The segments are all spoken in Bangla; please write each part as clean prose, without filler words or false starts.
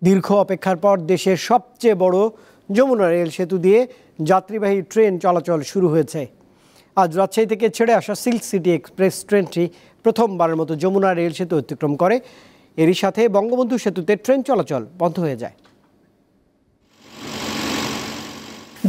দীর্ঘ অপেক্ষার পর দেশের সবচেয়ে বড় যমুনা রেল সেতু দিয়ে যাত্রীবাহী ট্রেন চলাচল শুরু হয়েছে। আজ রাজশাহী থেকে ছেড়ে আসা সিল্ক সিটি এক্সপ্রেস ট্রেনটি প্রথমবারের মতো যমুনা রেল সেতু অতিক্রম করে। এরই সাথে বঙ্গবন্ধু সেতুতে ট্রেন চলাচল বন্ধ হয়ে যায়।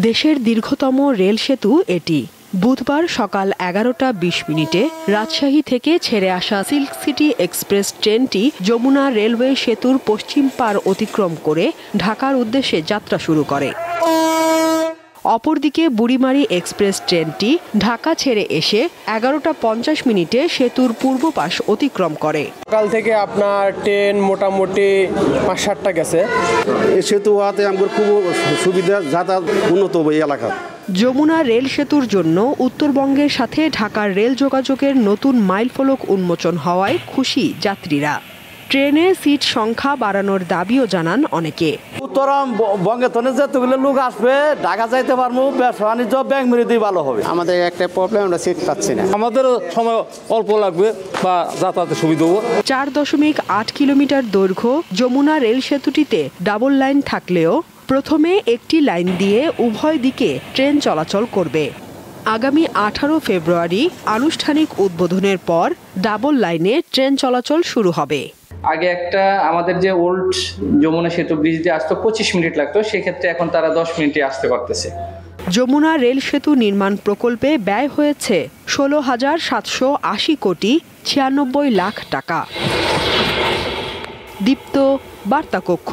দেশের দীর্ঘতম রেল সেতু এটি। বুধবার সকাল 11:20 রাজশাহী থেকে ছেড়ে আসা সিল্ক সিটি এক্সপ্রেস ট্রেনটি যমুনা রেলওয়ে সেতুর পশ্চিম পার অতিক্রম করে ঢাকার উদ্দেশ্যে যাত্রা শুরু করে। অপরদিকে বুড়িমারি এক্সপ্রেস ট্রেনটি ঢাকা ছেড়ে এসে 11:50 সেতুর পূর্ব পাশ অতিক্রম করে। সকাল থেকে আপনার ট্রেন মোটামুটি 5-7টা গেছে। এই সেতু হওয়াতে আমাদের খুব সুবিধা, যাতায়াত উন্নত হবে এই এলাকা। যমুনা রেল সেতুর জন্য উত্তরবঙ্গের সাথে ঢাকার রেল যোগাযোগের নতুন মাইলফলক উন্মোচন হওয়ায় খুশি যাত্রীরা। ট্রেনে সিট সংখ্যা বাড়ানোর দাবিও জানান অনেকে। উত্তরবঙ্গে তো যতগুলো লোক আসবে ঢাকা যাইতে পারবো, ব্যবসা বাণিজ্য ব্যাংক মেরিতেই ভালো হবে। আমাদের একটা প্রবলেম, আমরা সিট পাচ্ছি না। আমাদের সময় অল্প লাগবে বা যাতায়াতের সুবিধা হবে। 4.8 কিলোমিটার দৈর্ঘ্য যমুনা রেল সেতুটিতে ডাবল লাইন থাকলেও প্রথমে একটি লাইন দিয়ে উভয় দিকে ট্রেন চলাচল করবে। আগামী 18 ফেব্রুয়ারি আনুষ্ঠানিক উদ্বোধনের পর ডাবল লাইনে ট্রেন চলাচল শুরু হবে। আগে একটা আমাদের যে ওল্ড যমুনা সেতু ব্রিজ দিয়ে আসতো 25 মিনিট লাগতো, সেক্ষেত্রে এখন তারা 10 মিনিটে আসতে পারতেছে। যমুনা রেল সেতু নির্মাণ প্রকল্পে ব্যয় হয়েছে 16,780 কোটি 96 লাখ টাকা। দীপ্ত বার্তা কক্ষ।